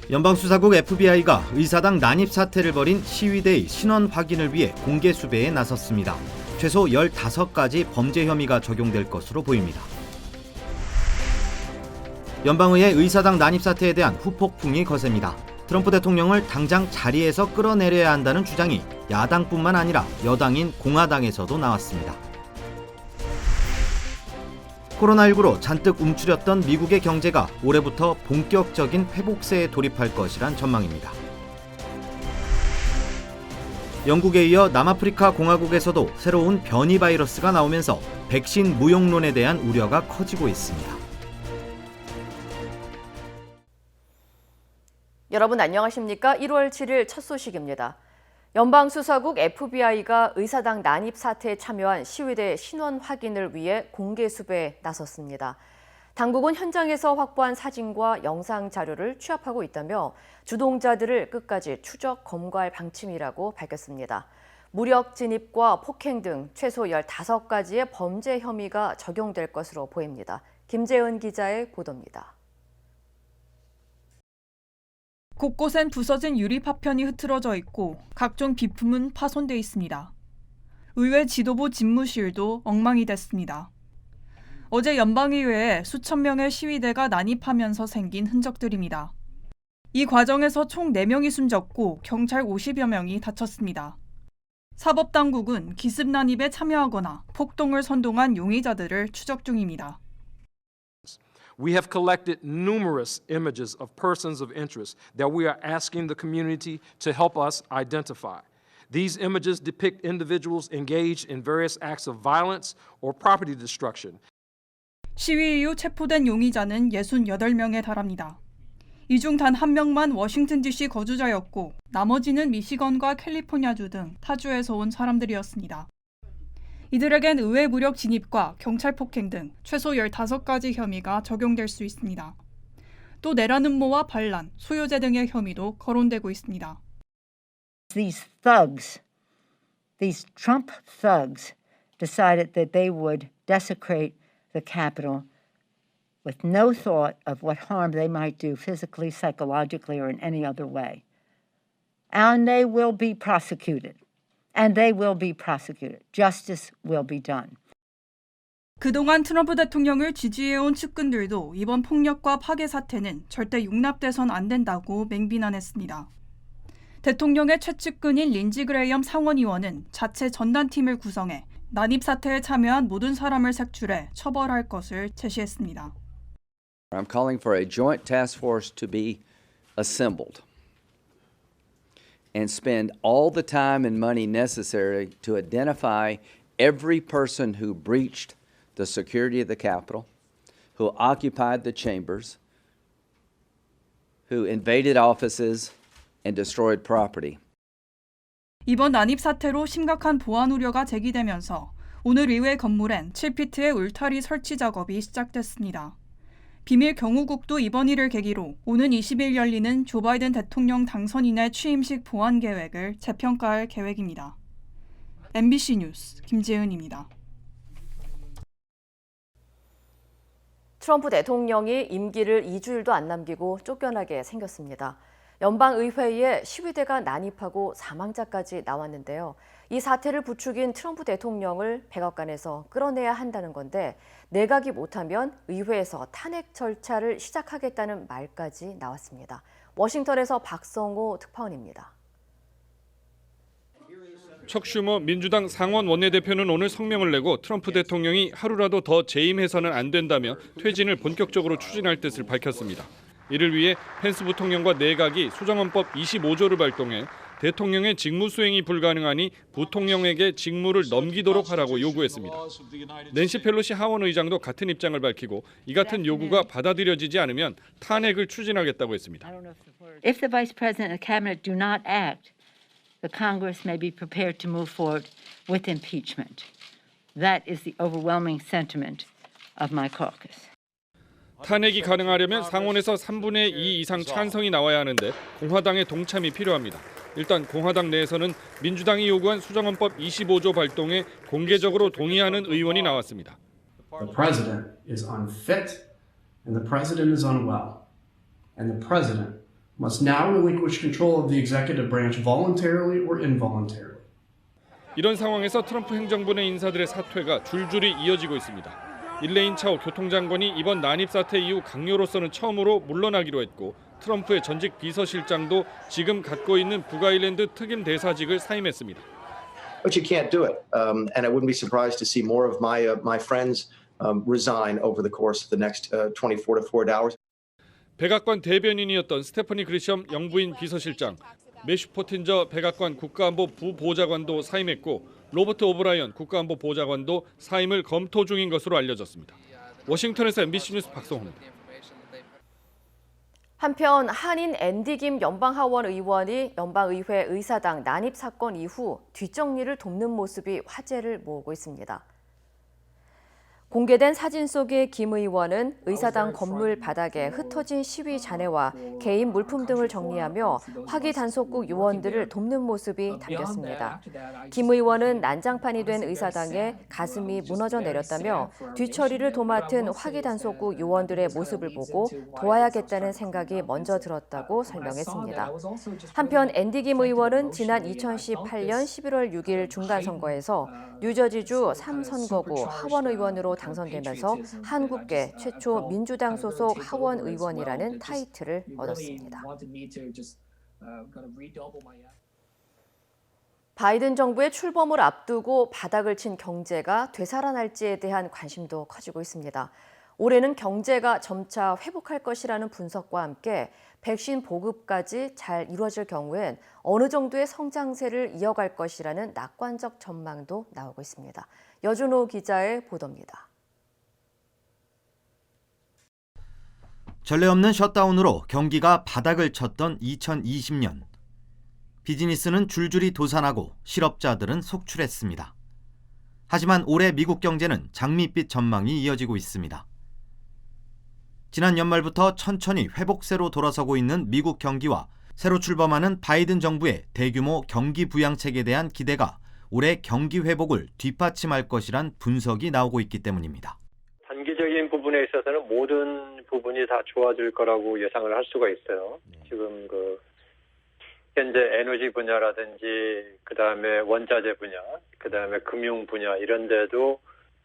연방수사국 FBI가 의사당 난입 사태를 벌인 시위대의 신원 확인을 위해 공개 수배에 나섰습니다. 최소 15가지 범죄 혐의가 적용될 것으로 보입니다. 연방의회 의사당 난입 사태에 대한 후폭풍이 거셉니다. 트럼프 대통령을 당장 자리에서 끌어내려야 한다는 주장이 야당뿐만 아니라 여당인 공화당에서도 나왔습니다. 코로나19로 잔뜩 움츠렸던 미국의 경제가 올해부터 본격적인 회복세에 돌입할 것이란 전망입니다. 영국에 이어 남아프리카 공화국에서도 새로운 변이 바이러스가 나오면서 백신 무용론에 대한 우려가 커지고 있습니다. 여러분 안녕하십니까? 1월 7일 첫 소식입니다. 연방수사국 FBI가 의사당 난입 사태에 참여한 시위대 신원 확인을 위해 공개 수배에 나섰습니다. 당국은 현장에서 확보한 사진과 영상 자료를 취합하고 있다며 주동자들을 끝까지 추적 검거할 방침이라고 밝혔습니다. 무력 진입과 폭행 등 최소 15가지의 범죄 혐의가 적용될 것으로 보입니다. 김재은 기자의 보도입니다. 곳곳엔 부서진 유리 파편이 흐트러져 있고 각종 비품은 파손돼 있습니다. 의회 지도부 집무실도 엉망이 됐습니다. 어제 연방의회에 수천 명의 시위대가 난입하면서 생긴 흔적들입니다. 이 과정에서 총 4명이 숨졌고 경찰 50여 명이 다쳤습니다. 사법당국은 기습 난입에 참여하거나 폭동을 선동한 용의자들을 추적 중입니다. We have collected numerous images of persons of interest that we are asking the community to help us identify. These images depict individuals engaged in various acts of violence or property destruction. 시위 이후 체포된 용의자는 68명에 달합니다. 이 중 단 1명만 워싱턴 DC 거주자였고 나머지는 미시건과 캘리포니아주 등 타주에서 온 사람들이었습니다. 이들에겐 의회 무력 진입과 경찰 폭행 등 최소 15가지 혐의가 적용될 수 있습니다. 또 내란 음모와 반란, 소요제 등의 혐의도 거론되고 있습니다. These thugs, these Trump thugs, decided that they would desecrate the Capitol with no thought of what harm they might do physically, psychologically, or in any other way. And they will be prosecuted. And they will be prosecuted. Justice will be done. 그동안 트럼프 대통령을 지지해온 측근들도 이번 폭력과 파괴 사태는 절대 용납돼선 안 된다고 맹비난했습니다. 대통령의 최측근인 린지 그레이엄 상원의원은 자체 전단팀을 구성해 난입 사태에 참여한 모든 사람을 색출해 처벌할 것을 제시했습니다. I'm calling for a joint task force to be assembled. And spend all the time and money necessary to identify every person who breached the security of the Capitol, who occupied the chambers, who invaded offices and destroyed property. 이번 난입 사태로 심각한 보안 우려가 제기되면서 오늘 의회 건물엔 7피트의 울타리 설치 작업이 시작됐습니다. 비밀 경호국도 이번 일을 계기로 오는 20일 열리는 조 바이든 대통령 당선인의 취임식 보안 계획을 재평가할 계획입니다. MBC 뉴스 김재은입니다. 트럼프 대통령이 임기를 2주일도 안 남기고 쫓겨나게 생겼습니다. 연방의회에 시위대가 난입하고 사망자까지 나왔는데요. 이 사태를 부추긴 트럼프 대통령을 백악관에서 끌어내야 한다는 건데 내각이 못하면 의회에서 탄핵 절차를 시작하겠다는 말까지 나왔습니다. 워싱턴에서 박성호 특파원입니다. 척 슈머 민주당 상원 원내대표는 오늘 성명을 내고 트럼프 대통령이 하루라도 더 재임해서는 안 된다며 퇴진을 본격적으로 추진할 뜻을 밝혔습니다. 이를 위해 펜스 부통령과 내각이 수정헌법 25조를 발동해 대통령의 직무 수행이 불가능하니 부통령에게 직무를 넘기도록 하라고 요구했습니다. 낸시 펠로시 하원 의장도 같은 입장을 밝히고 이 같은 요구가 받아들여지지 않으면 탄핵을 추진하겠다고 했습니다. If the Vice President and the Cabinet do not act, the Congress may be prepared to move forward with impeachment. That is the overwhelming sentiment of my caucus. 탄핵이 가능하려면 상원에서 3분의 2 이상 찬성이 나와야 하는데 공화당의 동참이 필요합니다. 일단 공화당 내에서는 민주당이 요구한 수정헌법 25조 발동에 공개적으로 동의하는 의원이 나왔습니다. The president is unfit and the president is unwell. And the president must now relinquish control of the executive branch voluntarily or involuntarily. 이런 상황에서 트럼프 행정부 내 인사들의 사퇴가 줄줄이 이어지고 있습니다. 일레인 차오 교통장관이 이번 난입 사태 이후 강요로서는 처음으로 물러나기로 했고 트럼프의 전직 비서실장도 지금 갖고 있는 북아일랜드 특임 대사직을 사임했습니다. But you can't do it, and I wouldn't be surprised to see more of my friends resign over the course of the next 24 to 48 hours. 백악관 대변인이었던 스테퍼니 그리엄 영부인 비서실장, 매슈 포틴저 백악관 국가안보 부보좌관도 사임했고 로버트 오브라이언 국가안보 보좌관도 사임을 검토 중인 것으로 알려졌습니다. 워싱턴에서 MBC 뉴스 박성호입니다. 한편 한인 앤디 김 연방하원 의원이 연방의회 의사당 난입 사건 이후 뒷정리를 돕는 모습이 화제를 모으고 있습니다. 공개된 사진 속의 김 의원은 의사당 건물 바닥에 흩어진 시위 잔해와 개인 물품 등을 정리하며 화기 단속국 요원들을 돕는 모습이 담겼습니다. 김 의원은 난장판이 된 의사당에 가슴이 무너져 내렸다며 뒤처리를 도맡은 화기 단속국 요원들의 모습을 보고 도와야겠다는 생각이 먼저 들었다고 설명했습니다. 한편 앤디 김 의원은 지난 2018년 11월 6일 중간선거에서 뉴저지주 3선거구 하원 의원으로 당선되면서 한국계 최초 민주당 소속 하원 의원이라는 타이틀을 얻었습니다. 바이든 정부의 출범을 앞두고 바닥을 친 경제가 되살아날지에 대한 관심도 커지고 있습니다. 올해는 경제가 점차 회복할 것이라는 분석과 함께 백신 보급까지 잘 이루어질 경우엔 어느 정도의 성장세를 이어갈 것이라는 낙관적 전망도 나오고 있습니다. 여준호 기자의 보도입니다. 전례 없는 셧다운으로 경기가 바닥을 쳤던 2020년. 비즈니스는 줄줄이 도산하고 실업자들은 속출했습니다. 하지만 올해 미국 경제는 장밋빛 전망이 이어지고 있습니다. 지난 연말부터 천천히 회복세로 돌아서고 있는 미국 경기와 새로 출범하는 바이든 정부의 대규모 경기 부양책에 대한 기대가 올해 경기 회복을 뒷받침할 것이란 분석이 나오고 있기 때문입니다. 단기적인 부분에 있어서는 모든 부분이 다 좋아질 거라고 예상을 할 수가 있어요. 지금 현재 에너지 분야라든지 그다음에 원자재 분야, 그다음에 금융 분야 이런 데도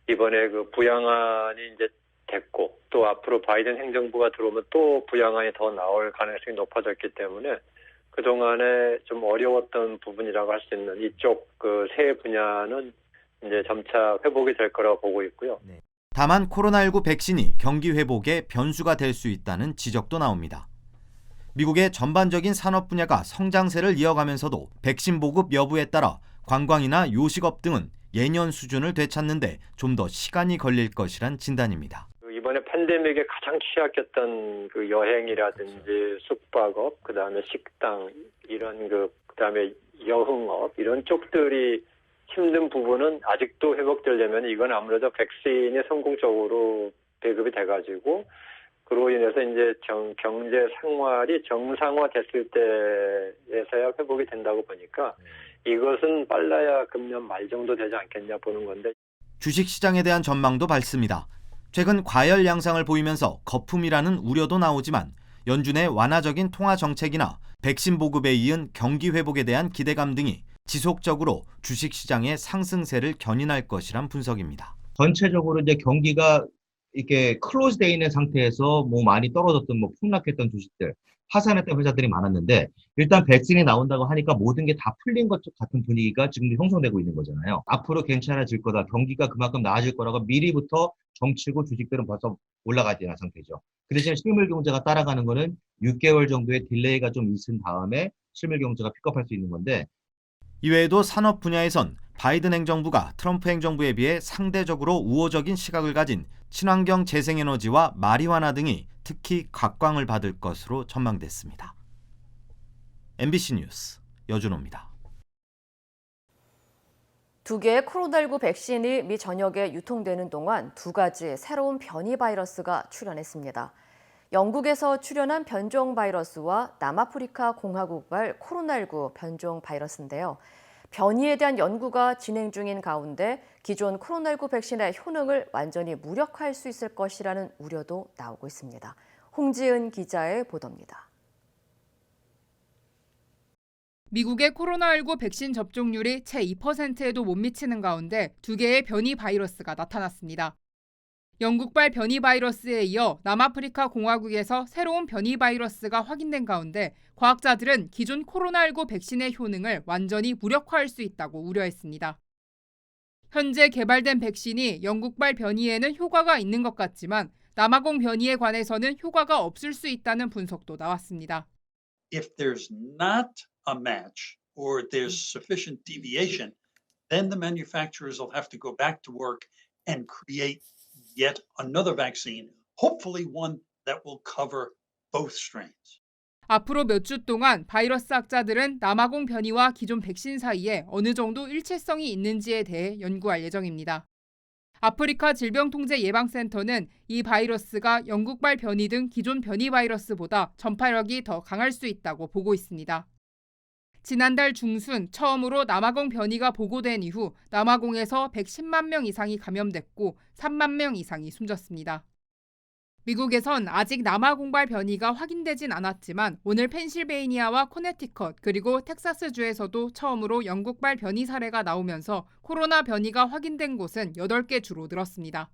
이번에 부양안이 이제 됐고 또 앞으로 바이든 행정부가 들어오면 또 부양안이 더 나올 가능성이 높아졌기 때문에 그동안에 좀 어려웠던 부분이라고 할 수 있는 이쪽 세 분야는 이제 점차 회복이 될 거라고 보고 있고요. 다만 코로나19 백신이 경기 회복에 변수가 될 수 있다는 지적도 나옵니다. 미국의 전반적인 산업 분야가 성장세를 이어가면서도 백신 보급 여부에 따라 관광이나 요식업 등은 예년 수준을 되찾는데 좀 더 시간이 걸릴 것이란 진단입니다. 이번에 팬데믹에 가장 취약했던 여행이라든지 숙박업, 그다음에 식당 이런 그다음에 여흥업 이런 쪽들이 힘든 부분은 아직도 회복되려면 이건 아무래도 백신이 성공적으로 배급이 돼가지고 그로 인해서 이제 경제 생활이 정상화됐을 때에서야 회복이 된다고 보니까 이것은 빨라야 금년 말 정도 되지 않겠냐 보는 건데. 주식시장에 대한 전망도 밝습니다. 최근 과열 양상을 보이면서 거품이라는 우려도 나오지만 연준의 완화적인 통화 정책이나 백신 보급에 이은 경기 회복에 대한 기대감 등이 지속적으로 주식시장의 상승세를 견인할 것이란 분석입니다. 전체적으로 이제 경기가 이렇게 클로즈되어 있는 상태에서 많이 떨어졌던 폭락했던 주식들, 파산했던 회사들이 많았는데 일단 백신이 나온다고 하니까 모든 게 다 풀린 것 같은 분위기가 지금 형성되고 있는 거잖아요. 앞으로 괜찮아질 거다, 경기가 그만큼 나아질 거라고 미리부터 점치고 주식들은 벌써 올라가지 않은 상태죠. 그 대신 실물 경제가 따라가는 거는 6개월 정도의 딜레이가 좀 있은 다음에 실물 경제가 픽업할 수 있는 건데 이외에도 산업 분야에선 바이든 행정부가 트럼프 행정부에 비해 상대적으로 우호적인 시각을 가진 친환경 재생에너지와 마리화나 등이 특히 각광을 받을 것으로 전망됐습니다. MBC 뉴스 여준호입니다. 두 개의 코로나19 백신이 미 전역에 유통되는 동안 두 가지 새로운 변이 바이러스가 출현했습니다. 영국에서 출현한 변종 바이러스와 남아프리카 공화국발 코로나19 변종 바이러스인데요. 변이에 대한 연구가 진행 중인 가운데 기존 코로나19 백신의 효능을 완전히 무력화할 수 있을 것이라는 우려도 나오고 있습니다. 홍지은 기자의 보도입니다. 미국의 코로나19 백신 접종률이 채 2%에도 못 미치는 가운데 2개의 변이 바이러스가 나타났습니다. 영국발 변이 바이러스에 이어 남아프리카 공화국에서 새로운 변이 바이러스가 확인된 가운데 과학자들은 기존 코로나19 백신의 효능을 완전히 무력화할 수 있다고 우려했습니다. 현재 개발된 백신이 영국발 변이에는 효과가 있는 것 같지만 남아공 변이에 관해서는 효과가 없을 수 있다는 분석도 나왔습니다. If there's not a match or there's sufficient deviation, then the manufacturers will have to go back to work and create yet another vaccine, hopefully one that will cover both strains. 앞으로 몇 주 동안 바이러스 학자들은 남아공 변이와 기존 백신 사이에 어느 정도 일체성이 있는지에 대해 연구할 예정입니다. 아프리카 질병통제예방센터는 이 바이러스가 영국발 변이 등 기존 변이 바이러스보다 전파력이 더 강할 수 있다고 보고 있습니다. 지난달 중순 처음으로 남아공 변이가 보고된 이후 남아공에서 110만 명 이상이 감염됐고 3만 명 이상이 숨졌습니다. 미국에선 아직 남아공발 변이가 확인되진 않았지만 오늘 펜실베이니아와 코네티컷 그리고 텍사스주에서도 처음으로 영국발 변이 사례가 나오면서 코로나 변이가 확인된 곳은 8개 주로 늘었습니다.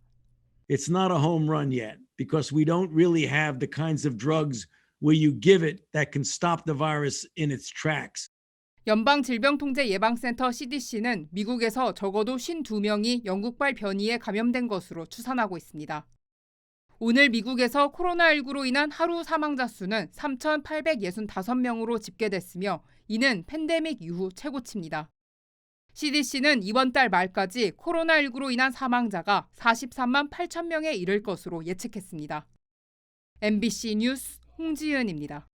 It's not a home run yet because we don't really have the kinds of drugs where you give it that can stop the virus in its tracks. 연방질병통제예방센터 CDC는 미국에서 적어도 52명이 영국발 변이에 감염된 것으로 추산하고 있습니다. 오늘 미국에서 코로나19로 인한 하루 사망자 수는 3,865명으로 집계됐으며 이는 팬데믹 이후 최고치입니다. CDC는 이번 달 말까지 코로나19로 인한 사망자가 43만 8천 명에 이를 것으로 예측했습니다. MBC 뉴스 홍지은입니다.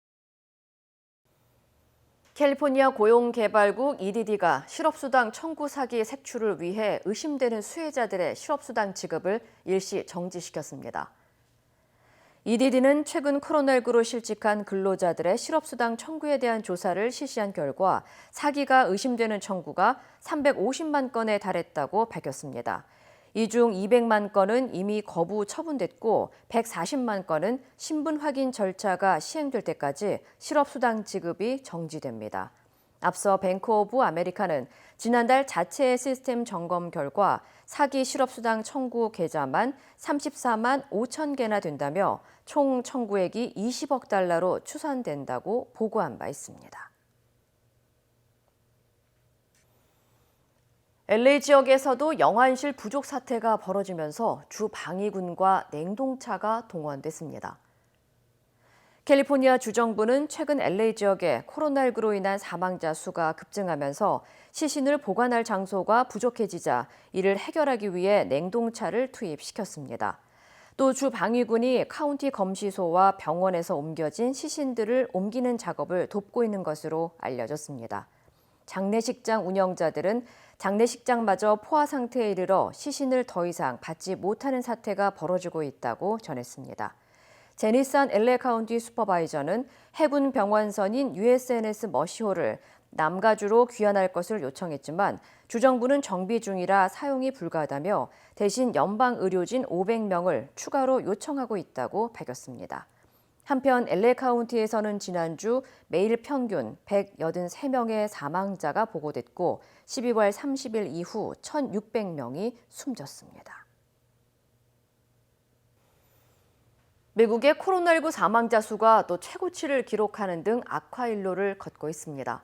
캘리포니아 고용개발국 EDD가 실업수당 청구 사기 색출을 위해 의심되는 수혜자들의 실업수당 지급을 일시 정지시켰습니다. EDD는 최근 코로나19로 실직한 근로자들의 실업수당 청구에 대한 조사를 실시한 결과 사기가 의심되는 청구가 350만 건에 달했다고 밝혔습니다. 이 중 200만 건은 이미 거부 처분됐고 140만 건은 신분 확인 절차가 시행될 때까지 실업수당 지급이 정지됩니다. 앞서 뱅크 오브 아메리카는 지난달 자체 시스템 점검 결과 사기 실업수당 청구 계좌만 34만 5천 개나 된다며 총 청구액이 20억 달러로 추산된다고 보고한 바 있습니다. LA 지역에서도 영안실 부족 사태가 벌어지면서 주 방위군과 냉동차가 동원됐습니다. 캘리포니아 주정부는 최근 LA 지역에 코로나19로 인한 사망자 수가 급증하면서 시신을 보관할 장소가 부족해지자 이를 해결하기 위해 냉동차를 투입시켰습니다. 또 주 방위군이 카운티 검시소와 병원에서 옮겨진 시신들을 옮기는 작업을 돕고 있는 것으로 알려졌습니다. 장례식장 운영자들은 장례식장마저 포화 상태에 이르러 시신을 더 이상 받지 못하는 사태가 벌어지고 있다고 전했습니다. 제니산 LA 카운티 슈퍼바이저는 해군 병원선인 USNS 머시호를 남가주로 귀환할 것을 요청했지만 주정부는 정비 중이라 사용이 불가하다며 대신 연방 의료진 500명을 추가로 요청하고 있다고 밝혔습니다. 한편 LA 카운티에서는 지난주 매일 평균 183명의 사망자가 보고됐고 12월 30일 이후 1,600명이 숨졌습니다. 미국의 코로나19 사망자 수가 또 최고치를 기록하는 등 악화일로를 걷고 있습니다.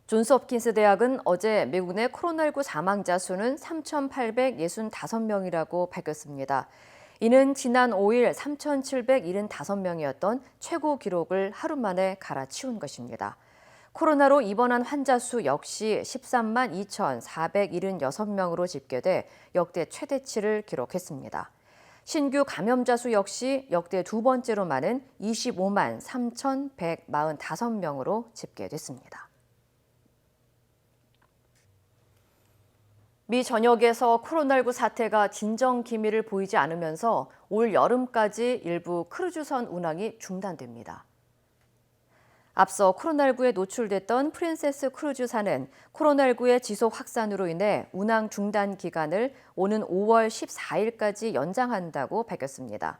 존스홉킨스 대학은 어제 미국 내 코로나19 사망자 수는 3,865명이라고 밝혔습니다. 이는 지난 5일 3,775명이었던 최고 기록을 하루 만에 갈아치운 것입니다. 코로나로 입원한 환자 수 역시 13만 2,476명으로 집계돼 역대 최대치를 기록했습니다. 신규 감염자 수 역시 역대 두 번째로 많은 25만 3,145명으로 집계됐습니다. 미 전역에서 코로나19 사태가 진정 기미를 보이지 않으면서 올 여름까지 일부 크루즈선 운항이 중단됩니다. 앞서 코로나19에 노출됐던 프린세스 크루즈사는 코로나19의 지속 확산으로 인해 운항 중단 기간을 오는 5월 14일까지 연장한다고 밝혔습니다.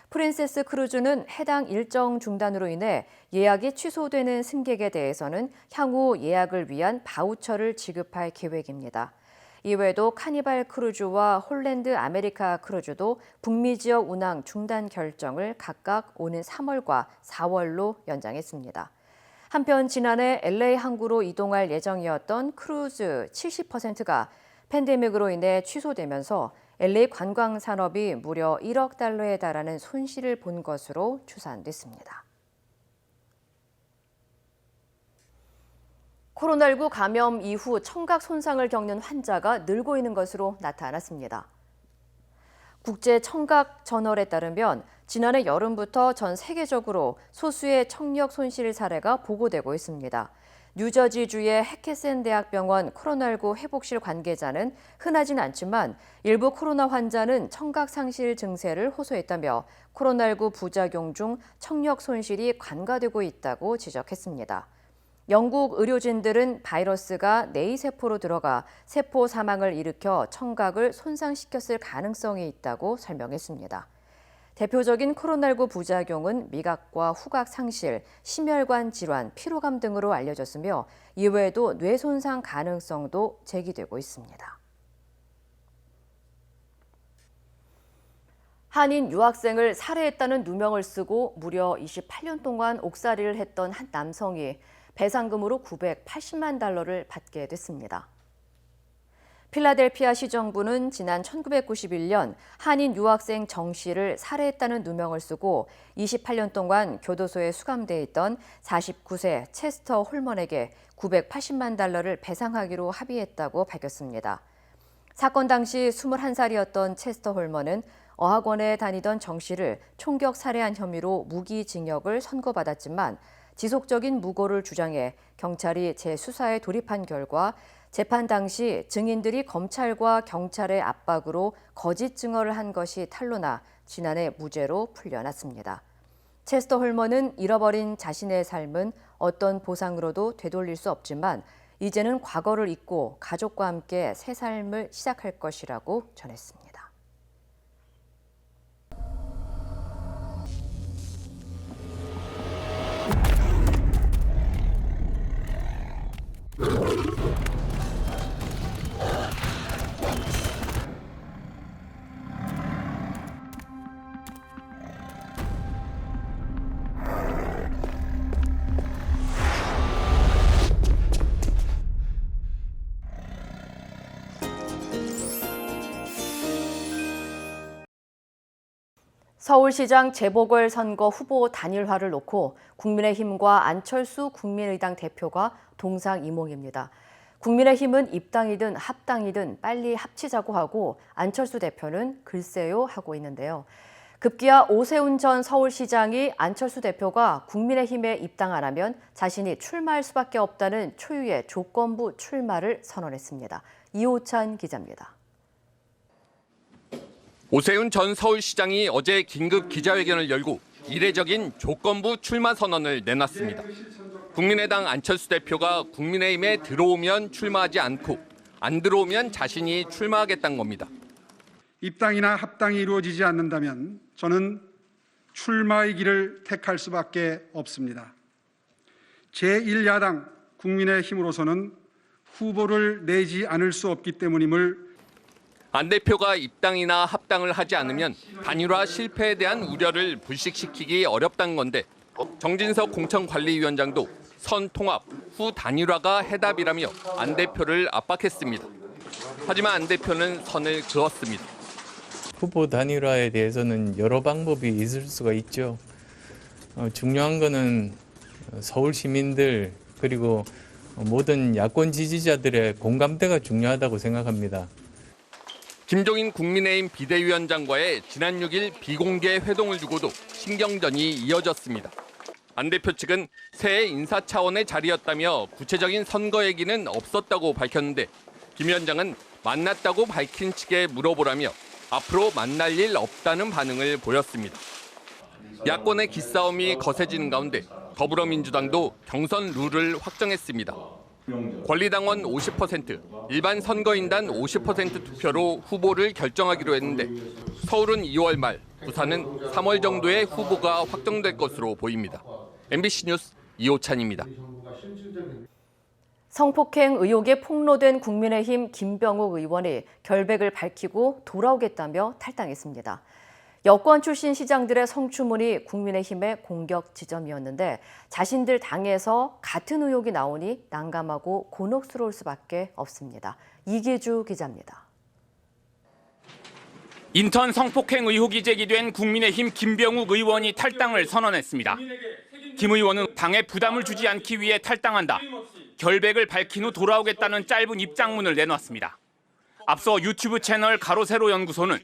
프린세스 크루즈는 해당 일정 중단으로 인해 예약이 취소되는 승객에 대해서는 향후 예약을 위한 바우처를 지급할 계획입니다. 이외에도 카니발 크루즈와 홀랜드 아메리카 크루즈도 북미 지역 운항 중단 결정을 각각 오는 3월과 4월로 연장했습니다. 한편 지난해 LA 항구로 이동할 예정이었던 크루즈 70%가 팬데믹으로 인해 취소되면서 LA 관광 산업이 무려 1억 달러에 달하는 손실을 본 것으로 추산됐습니다. 코로나19 감염 이후 청각 손상을 겪는 환자가 늘고 있는 것으로 나타났습니다. 국제청각저널에 따르면 지난해 여름부터 전 세계적으로 소수의 청력 손실 사례가 보고되고 있습니다. 뉴저지주의 해케센 대학병원 코로나19 회복실 관계자는 흔하진 않지만 일부 코로나 환자는 청각 상실 증세를 호소했다며 코로나19 부작용 중 청력 손실이 간과되고 있다고 지적했습니다. 영국 의료진들은 바이러스가 뇌세포로 들어가 세포 사망을 일으켜 청각을 손상시켰을 가능성이 있다고 설명했습니다. 대표적인 코로나19 부작용은 미각과 후각 상실, 심혈관 질환, 피로감 등으로 알려졌으며 이외에도 뇌 손상 가능성도 제기되고 있습니다. 한인 유학생을 살해했다는 누명을 쓰고 무려 28년 동안 옥살이를 했던 한 남성이 배상금으로 980만 달러를 받게 됐습니다. 필라델피아 시정부는 지난 1991년 한인 유학생 정 씨를 살해했다는 누명을 쓰고 28년 동안 교도소에 수감돼 있던 49세 체스터 홀먼에게 980만 달러를 배상하기로 합의했다고 밝혔습니다. 사건 당시 21살이었던 체스터 홀먼은 어학원에 다니던 정 씨를 총격 살해한 혐의로 무기징역을 선고받았지만 지속적인 무고를 주장해 경찰이 재수사에 돌입한 결과 재판 당시 증인들이 검찰과 경찰의 압박으로 거짓 증언을 한 것이 탄로나 지난해 무죄로 풀려났습니다. 체스터 홀먼은 잃어버린 자신의 삶은 어떤 보상으로도 되돌릴 수 없지만 이제는 과거를 잊고 가족과 함께 새 삶을 시작할 것이라고 전했습니다. 서울시장 재보궐선거 후보 단일화를 놓고 국민의힘과 안철수 국민의당 대표가 동상이몽입니다. 국민의힘은 입당이든 합당이든 빨리 합치자고 하고 안철수 대표는 글쎄요 하고 있는데요. 급기야 오세훈 전 서울시장이 안철수 대표가 국민의힘에 입당 안 하면 자신이 출마할 수밖에 없다는 초유의 조건부 출마를 선언했습니다. 이호찬 기자입니다. 오세훈 전 서울시장이 어제 긴급 기자회견을 열고 이례적인 조건부 출마 선언을 내놨습니다. 국민의당 안철수 대표가 국민의힘에 들어오면 출마하지 않고 안 들어오면 자신이 출마하겠다는 겁니다. 입당이나 합당이 이루어지지 않는다면 저는 출마의 길을 택할 수밖에 없습니다. 제1야당 국민의힘으로서는 후보를 내지 않을 수 없기 때문임을 안 대표가 입당이나 합당을 하지 않으면 단일화 실패에 대한 우려를 불식시키기 어렵다는 건데 정진석 공천관리위원장도 선 통합, 후 단일화가 해답이라며 안 대표를 압박했습니다. 하지만 안 대표는 선을 그었습니다. 후보 단일화에 대해서는 여러 방법이 있을 수가 있죠. 중요한 거는 서울 시민들 그리고 모든 야권 지지자들의 공감대가 중요하다고 생각합니다. 김종인 국민의힘 비대위원장과의 지난 6일 비공개 회동을 두고도 신경전이 이어졌습니다. 안 대표 측은 새해 인사 차원의 자리였다며 구체적인 선거 얘기는 없었다고 밝혔는데 김 위원장은 만났다고 밝힌 측에 물어보라며 앞으로 만날 일 없다는 반응을 보였습니다. 야권의 기싸움이 거세지는 가운데 더불어민주당도 경선 룰을 확정했습니다. 권리당원 50%, 일반 선거인단 50% 투표로 후보를 결정하기로 했는데 서울은 2월 말, 부산은 3월 정도에 후보가 확정될 것으로 보입니다. MBC 뉴스 이호찬입니다. 성폭행 의혹에 폭로된 국민의힘 김병욱 의원이 결백을 밝히고 돌아오겠다며 탈당했습니다. 여권 출신 시장들의 성추문이 국민의힘의 공격 지점이었는데 자신들 당에서 같은 의혹이 나오니 난감하고 곤혹스러울 수밖에 없습니다. 이계주 기자입니다. 인턴 성폭행 의혹이 제기된 국민의힘 김병욱 의원이 탈당을 선언했습니다. 김 의원은 당에 부담을 주지 않기 위해 탈당한다. 결백을 밝힌 후 돌아오겠다는 짧은 입장문을 내놨습니다. 앞서 유튜브 채널 가로세로 연구소는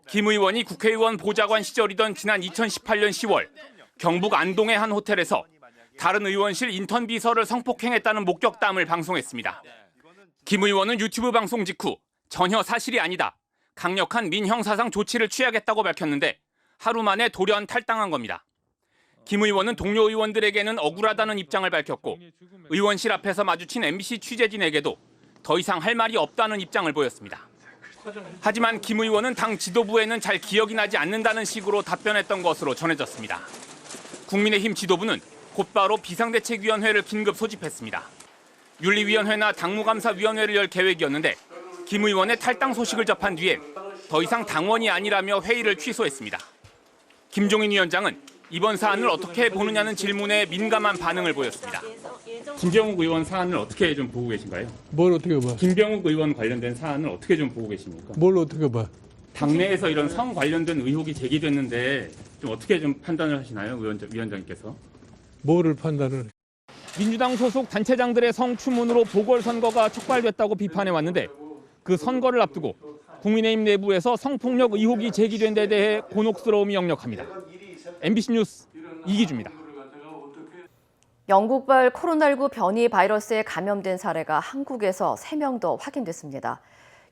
김 의원이 국회의원 보좌관 시절이던 지난 2018년 10월 경북 안동의 한 호텔에서 다른 의원실 인턴 비서를 성폭행했다는 목격담을 방송했습니다. 김 의원은 유튜브 방송 직후 전혀 사실이 아니다. 강력한 민형사상 조치를 취하겠다고 밝혔는데 하루 만에 돌연 탈당한 겁니다. 김 의원은 동료 의원들에게는 억울하다는 입장을 밝혔고 의원실 앞에서 마주친 MBC 취재진에게도 더 이상 할 말이 없다는 입장을 보였습니다. 하지만 김 의원은 당 지도부에는 잘 기억이 나지 않는다는 식으로 답변했던 것으로 전해졌습니다. 국민의힘 지도부는 곧바로 비상대책위원회를 긴급 소집했습니다. 윤리위원회나 당무감사위원회를 열 계획이었는데 김 의원의 탈당 소식을 접한 뒤에 더 이상 당원이 아니라며 회의를 취소했습니다. 김종인 위원장은 이번 사안을 어떻게 보느냐는 질문에 민감한 반응을 보였습니다. 김병욱 의원 사안을 어떻게 좀 보고 계신가요? 뭘 어떻게 봐? 김병욱 의원 관련된 사안을 어떻게 좀 보고 계십니까? 뭘 어떻게 봐? 당내에서 이런 성 관련된 의혹이 제기됐는데 좀 어떻게 좀 판단을 하시나요, 위원장님께서? 뭐를 판단을? 민주당 소속 단체장들의 성추문으로 보궐선거가 촉발됐다고 비판해왔는데 그 선거를 앞두고 국민의힘 내부에서 성폭력 의혹이 제기된 데 대해 곤혹스러움이 역력합니다. MBC 뉴스 이기주입니다. 영국발 코로나19 변이 바이러스에 감염된 사례가 한국에서 3명 더 확인됐습니다.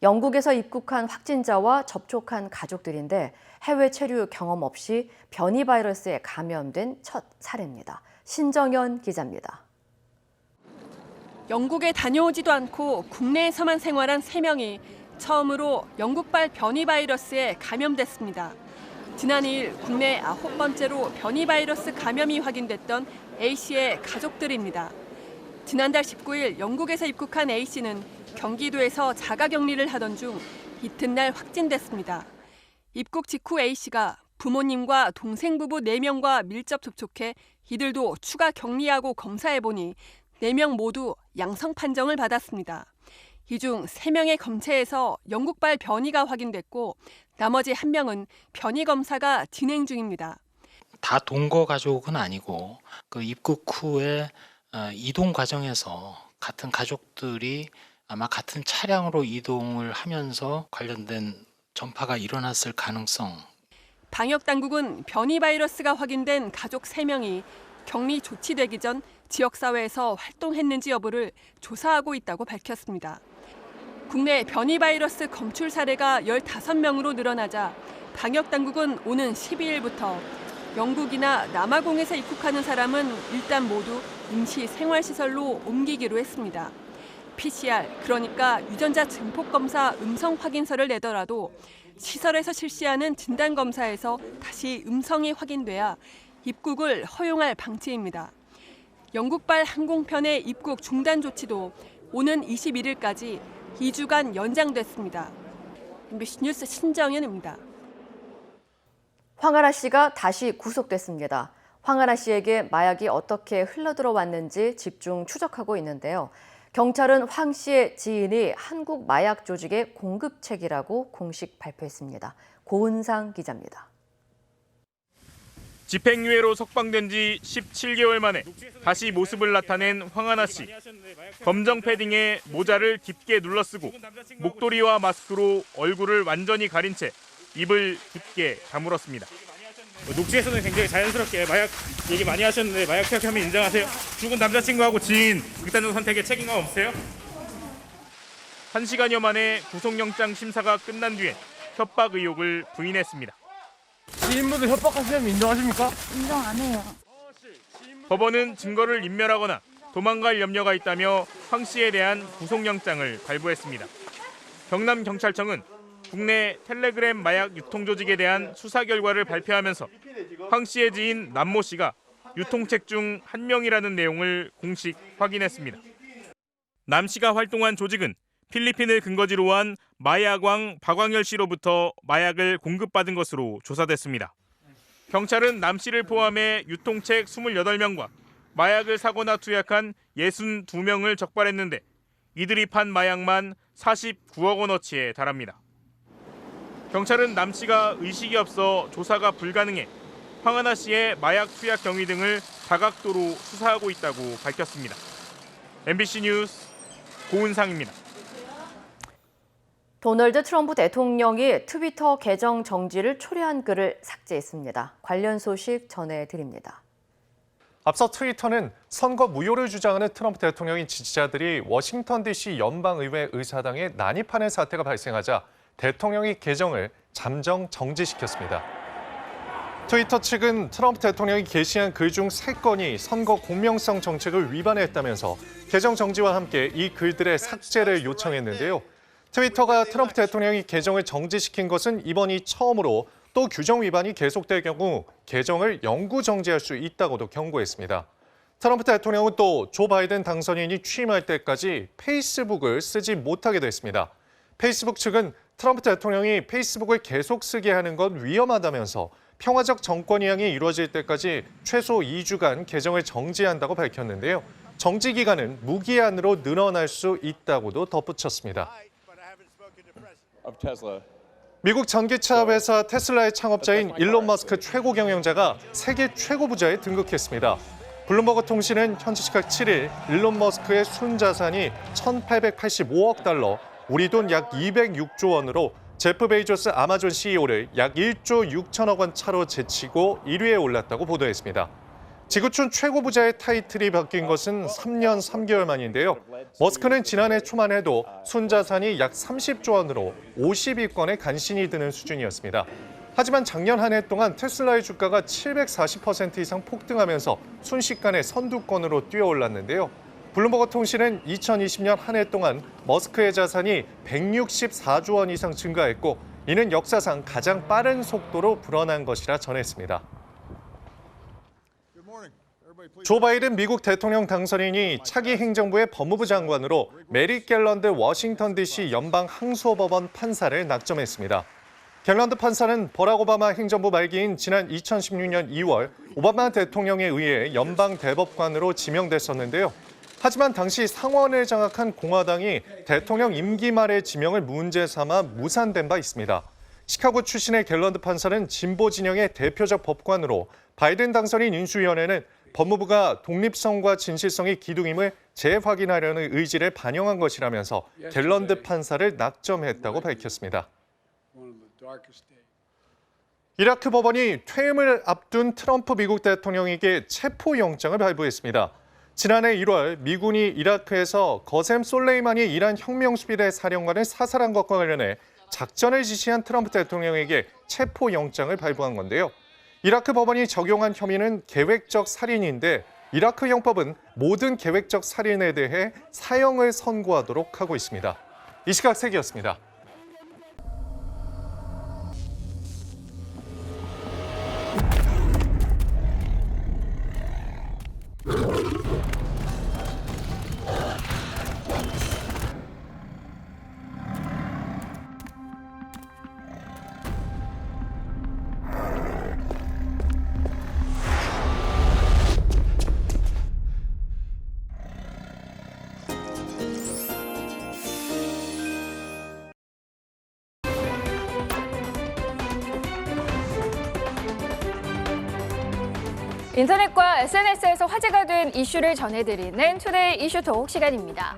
영국에서 입국한 확진자와 접촉한 가족들인데 해외 체류 경험 없이 변이 바이러스에 감염된 첫 사례입니다. 신정현 기자입니다. 영국에 다녀오지도 않고 국내에서만 생활한 3명이 처음으로 영국발 변이 바이러스에 감염됐습니다. 지난 2일 국내 9번째로 변이 바이러스 감염이 확인됐던 A씨의 가족들입니다. 지난달 19일 영국에서 입국한 A씨는 경기도에서 자가격리를 하던 중 이튿날 확진됐습니다. 입국 직후 A씨가 부모님과 동생 부부 4명과 밀접 접촉해 이들도 추가 격리하고 검사해보니 4명 모두 양성 판정을 받았습니다. 이 중 3명의 검체에서 영국발 변이가 확인됐고 나머지 1명은 변이 검사가 진행 중입니다. 다 동거 가족은 아니고 그 입국 후에 이동 과정에서 같은 가족들이 아마 같은 차량으로 이동을 하면서 관련된 전파가 일어났을 가능성. 방역 당국은 변이 바이러스가 확인된 가족 3명이 격리 조치되기 전 지역사회에서 활동했는지 여부를 조사하고 있다고 밝혔습니다. 국내 변이 바이러스 검출 사례가 15명으로 늘어나자 방역 당국은 오는 12일부터 영국이나 남아공에서 입국하는 사람은 일단 모두 임시 생활시설로 옮기기로 했습니다. PCR, 그러니까 유전자 증폭 검사 음성 확인서를 내더라도 시설에서 실시하는 진단 검사에서 다시 음성이 확인돼야 입국을 허용할 방침입니다. 영국발 항공편의 입국 중단 조치도 오는 21일까지 2주간 연장됐습니다. MBC 뉴스 신정현입니다. 황하나 씨가 다시 구속됐습니다. 황하나 씨에게 마약이 어떻게 흘러들어왔는지 집중 추적하고 있는데요. 경찰은 황 씨의 지인이 한국 마약 조직의 공급책이라고 공식 발표했습니다. 고은상 기자입니다. 집행유예로 석방된 지 17개월 만에 다시 모습을 나타낸 황하나 씨. 검정 패딩에 모자를 깊게 눌러쓰고 목도리와 마스크로 얼굴을 완전히 가린 채 입을 깊게 다물었습니다. 녹취에서는 굉장히 자연스럽게 마약 얘기 많이 하셨는데 마약 투약하면 인정하세요? 죽은 남자친구하고 지인 극단적 선택에 책임감 없으세요? 1시간여 만에 구속영장 심사가 끝난 뒤에 협박 의혹을 부인했습니다. 지인분들 협박하시면 인정하십니까? 인정 안 해요. 법원은 증거를 인멸하거나 도망갈 염려가 있다며 황 씨에 대한 구속영장을 발부했습니다. 경남경찰청은 국내 텔레그램 마약 유통 조직에 대한 수사 결과를 발표하면서 황 씨의 지인 남모 씨가 유통책 중 한 명이라는 내용을 공식 확인했습니다. 남 씨가 활동한 조직은 필리핀을 근거지로 한 마약왕 박광열 씨로부터 마약을 공급받은 것으로 조사됐습니다. 경찰은 남 씨를 포함해 유통책 28명과 마약을 사거나 투약한 62명을 적발했는데 이들이 판 마약만 49억 원어치에 달합니다. 경찰은 남 씨가 의식이 없어 조사가 불가능해 황하나 씨의 마약 투약 경위 등을 다각도로 수사하고 있다고 밝혔습니다. MBC 뉴스 고은상입니다. 도널드 트럼프 대통령이 트위터 계정 정지를 초래한 글을 삭제했습니다. 관련 소식 전해드립니다. 앞서 트위터는 선거 무효를 주장하는 트럼프 대통령의 지지자들이 워싱턴 DC 연방의회 의사당에 난입하는 사태가 발생하자 대통령이 계정을 잠정 정지시켰습니다. 트위터 측은 트럼프 대통령이 게시한 글 중 3건이 선거 공명성 정책을 위반했다면서 계정 정지와 함께 이 글들의 삭제를 요청했는데요. 트위터가 트럼프 대통령이 계정을 정지시킨 것은 이번이 처음으로 또 규정 위반이 계속될 경우 계정을 영구 정지할 수 있다고도 경고했습니다. 트럼프 대통령은 또 조 바이든 당선인이 취임할 때까지 페이스북을 쓰지 못하게 됐습니다. 페이스북 측은 트럼프 대통령이 페이스북을 계속 쓰게 하는 건 위험하다면서 평화적 정권 이양이 이루어질 때까지 최소 2주간 계정을 정지한다고 밝혔는데요. 정지 기간은 무기한으로 늘어날 수 있다고도 덧붙였습니다. 미국 전기차 회사 테슬라의 창업자인 일론 머스크 최고 경영자가 세계 최고 부자에 등극했습니다. 블룸버그 통신은 현지 시각 7일 일론 머스크의 순자산이 1,885억 달러, 우리 돈 약 206조 원으로 제프 베이조스 아마존 CEO를 약 1조 6천억 원 차로 제치고 1위에 올랐다고 보도했습니다. 지구촌 최고 부자의 타이틀이 바뀐 것은 3년 3개월 만인데요. 머스크는 지난해 초만 해도 순자산이 약 30조 원으로 50위권에 간신히 드는 수준이었습니다. 하지만 작년 한 해 동안 테슬라의 주가가 740% 이상 폭등하면서 순식간에 선두권으로 뛰어올랐는데요. 블룸버그 통신은 2020년 한 해 동안 머스크의 자산이 164조 원 이상 증가했고 이는 역사상 가장 빠른 속도로 불어난 것이라 전했습니다. 조 바이든 미국 대통령 당선인이 차기 행정부의 법무부 장관으로 메릭 갤런드 워싱턴 DC 연방 항소법원 판사를 낙점했습니다. 갤런드 판사는 버락 오바마 행정부 말기인 지난 2016년 2월 오바마 대통령에 의해 연방 대법관으로 지명됐었는데요. 하지만 당시 상원을 장악한 공화당이 대통령 임기 말의 지명을 문제 삼아 무산된 바 있습니다. 시카고 출신의 갤런드 판사는 진보 진영의 대표적 법관으로 바이든 당선인 인수위원회는 법무부가 독립성과 진실성이 기둥임을 재확인하려는 의지를 반영한 것이라면서 갤런드 판사를 낙점했다고 밝혔습니다. 이라크 법원이 퇴임을 앞둔 트럼프 미국 대통령에게 체포영장을 발부했습니다. 지난해 1월 미군이 이라크에서 거셈 솔레이마니 이란 혁명수비대 사령관을 사살한 것과 관련해 작전을 지시한 트럼프 대통령에게 체포영장을 발부한 건데요. 이라크 법원이 적용한 혐의는 계획적 살인인데 이라크 형법은 모든 계획적 살인에 대해 사형을 선고하도록 하고 있습니다. 이 시각 세계였습니다. 인터넷과 SNS에서 화제가 된 이슈를 전해드리는 투데이 이슈톡 시간입니다.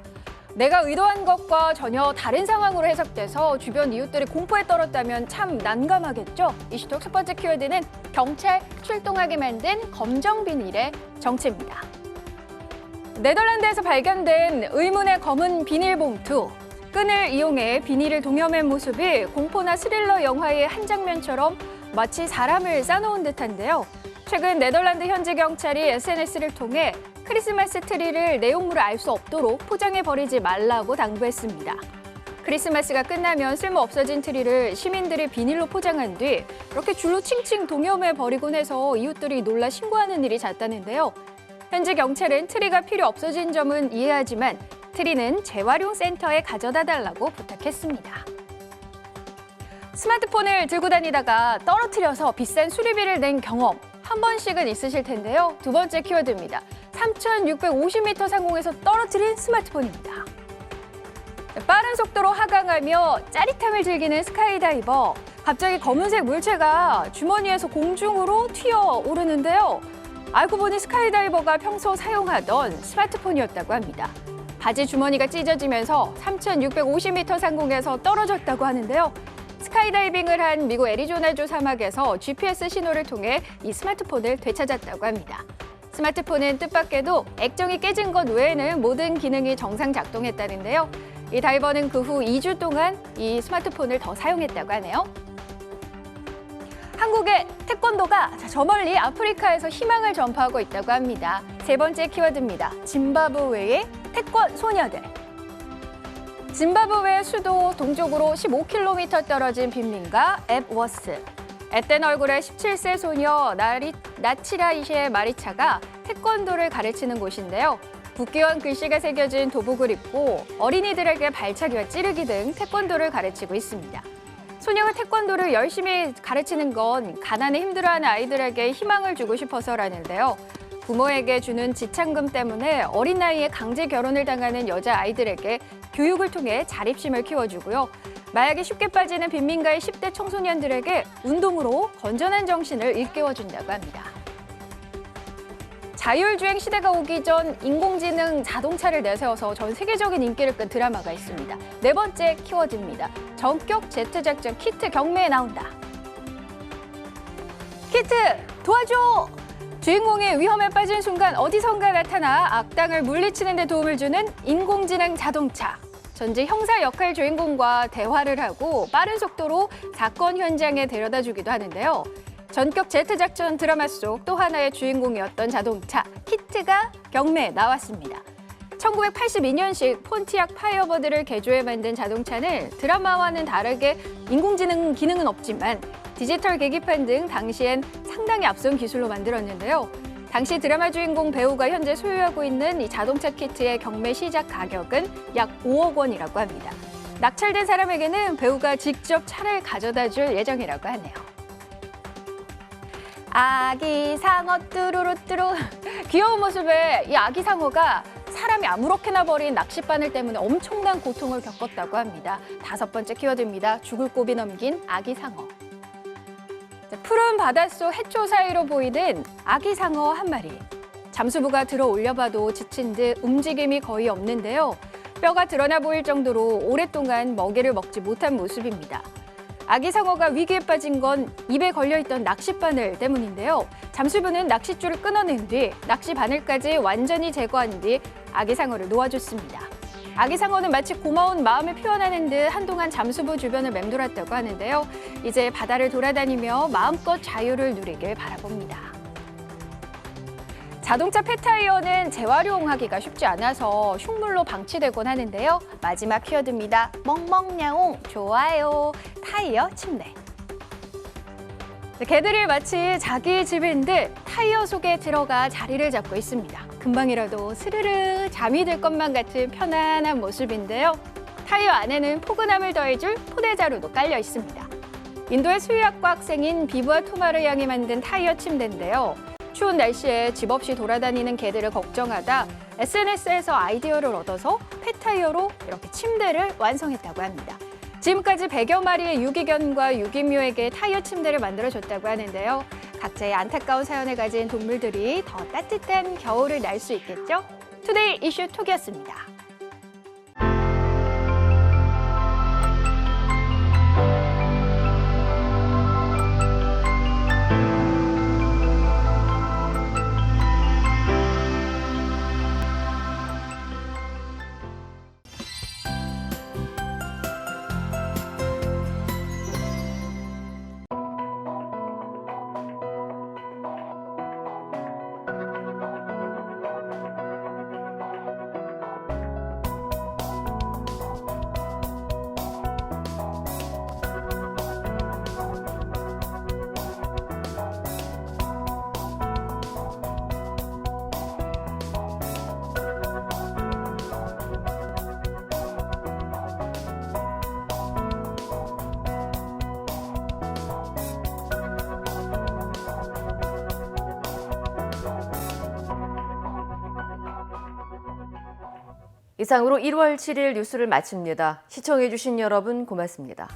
내가 의도한 것과 전혀 다른 상황으로 해석돼서 주변 이웃들이 공포에 떨었다면 참 난감하겠죠? 이슈톡 첫 번째 키워드는 경찰 출동하게 만든 검정 비닐의 정체입니다. 네덜란드에서 발견된 의문의 검은 비닐봉투. 끈을 이용해 비닐을 동여맨 모습이 공포나 스릴러 영화의 한 장면처럼 마치 사람을 싸놓은 듯한데요. 최근 네덜란드 현지 경찰이 SNS를 통해 크리스마스 트리를 내용물을 알 수 없도록 포장해 버리지 말라고 당부했습니다. 크리스마스가 끝나면 쓸모 없어진 트리를 시민들이 비닐로 포장한 뒤 이렇게 줄로 칭칭 동여매 버리곤 해서 이웃들이 놀라 신고하는 일이 잦다는데요. 현재 경찰은 트리가 필요 없어진 점은 이해하지만 트리는 재활용 센터에 가져다 달라고 부탁했습니다. 스마트폰을 들고 다니다가 떨어뜨려서 비싼 수리비를 낸 경험 한 번씩은 있으실 텐데요. 두 번째 키워드입니다. 3,650m 상공에서 떨어뜨린 스마트폰입니다. 빠른 속도로 하강하며 짜릿함을 즐기는 스카이다이버. 갑자기 검은색 물체가 주머니에서 공중으로 튀어오르는데요. 알고 보니 스카이다이버가 평소 사용하던 스마트폰이었다고 합니다. 바지 주머니가 찢어지면서 3,650m 상공에서 떨어졌다고 하는데요. 스카이다이빙을 한 미국 애리조나주 사막에서 GPS 신호를 통해 이 스마트폰을 되찾았다고 합니다. 스마트폰은 뜻밖에도 액정이 깨진 것 외에는 모든 기능이 정상 작동했다는데요. 이 다이버는 그 후 2주 동안 이 스마트폰을 더 사용했다고 하네요. 한국의 태권도가 저 멀리 아프리카에서 희망을 전파하고 있다고 합니다. 세 번째 키워드입니다. 짐바브웨의 태권 소녀들. 짐바브웨 수도 동쪽으로 15km 떨어진 빈민가 앱워스. 앳된 얼굴의 17세 소녀 나치라이시의 마리차가 태권도를 가르치는 곳인데요. 국기와 글씨가 새겨진 도복을 입고 어린이들에게 발차기와 찌르기 등 태권도를 가르치고 있습니다. 소녀가 태권도를 열심히 가르치는 건 가난에 힘들어하는 아이들에게 희망을 주고 싶어서라는데요. 부모에게 주는 지참금 때문에 어린 나이에 강제 결혼을 당하는 여자아이들에게 교육을 통해 자립심을 키워주고요. 마약에 쉽게 빠지는 빈민가의 10대 청소년들에게 운동으로 건전한 정신을 일깨워준다고 합니다. 자율주행 시대가 오기 전 인공지능 자동차를 내세워서 전 세계적인 인기를 끈 드라마가 있습니다. 네 번째 키워드입니다. 전격 제트 작전 키트 경매에 나온다. 키트 도와줘! 주인공이 위험에 빠진 순간 어디선가 나타나 악당을 물리치는 데 도움을 주는 인공지능 자동차. 전직 형사 역할 주인공과 대화를 하고 빠른 속도로 사건 현장에 데려다 주기도 하는데요. 전격 제트 작전 드라마 속 또 하나의 주인공이었던 자동차 키트가 경매에 나왔습니다. 1982년식 폰티악 파이어버드를 개조해 만든 자동차는 드라마와는 다르게 인공지능 기능은 없지만 디지털 계기판 등 당시엔 상당히 앞선 기술로 만들었는데요. 당시 드라마 주인공 배우가 현재 소유하고 있는 이 자동차 키트의 경매 시작 가격은 약 5억 원이라고 합니다. 낙찰된 사람에게는 배우가 직접 차를 가져다 줄 예정이라고 하네요. 아기 상어 뚜루루뚜루. 귀여운 모습의 이 아기 상어가 사람이 아무렇게나 버린 낚싯바늘 때문에 엄청난 고통을 겪었다고 합니다. 다섯 번째 키워드입니다. 죽을 고비 넘긴 아기 상어. 푸른 바닷속 해초 사이로 보이는 아기 상어 한 마리. 잠수부가 들어 올려봐도 지친 듯 움직임이 거의 없는데요. 뼈가 드러나 보일 정도로 오랫동안 먹이를 먹지 못한 모습입니다. 아기 상어가 위기에 빠진 건 입에 걸려있던 낚싯바늘 때문인데요. 잠수부는 낚싯줄을 끊어낸 뒤 낚시 바늘까지 완전히 제거한 뒤 아기 상어를 놓아줬습니다. 아기 상어는 마치 고마운 마음을 표현하는 듯 한동안 잠수부 주변을 맴돌았다고 하는데요. 이제 바다를 돌아다니며 마음껏 자유를 누리길 바라봅니다. 자동차 폐타이어는 재활용하기가 쉽지 않아서 흉물로 방치되곤 하는데요. 마지막 키워드입니다. 멍멍냐옹 좋아요. 타이어 침대. 개들이 마치 자기 집인 듯 타이어 속에 들어가 자리를 잡고 있습니다. 금방이라도 스르르 잠이 들 것만 같은 편안한 모습인데요. 타이어 안에는 포근함을 더해줄 포대자루도 깔려 있습니다. 인도의 수의학과 학생인 비브와 토마를 향해 만든 타이어 침대인데요. 추운 날씨에 집 없이 돌아다니는 개들을 걱정하다 SNS에서 아이디어를 얻어서 폐타이어로 이렇게 침대를 완성했다고 합니다. 지금까지 100여 마리의 유기견과 유기묘에게 타이어 침대를 만들어줬다고 하는데요. 각자의 안타까운 사연을 가진 동물들이 더 따뜻한 겨울을 날 수 있겠죠? 투데이 이슈 톡이었습니다. 이상으로 1월 7일 뉴스를 마칩니다. 시청해주신 여러분 고맙습니다.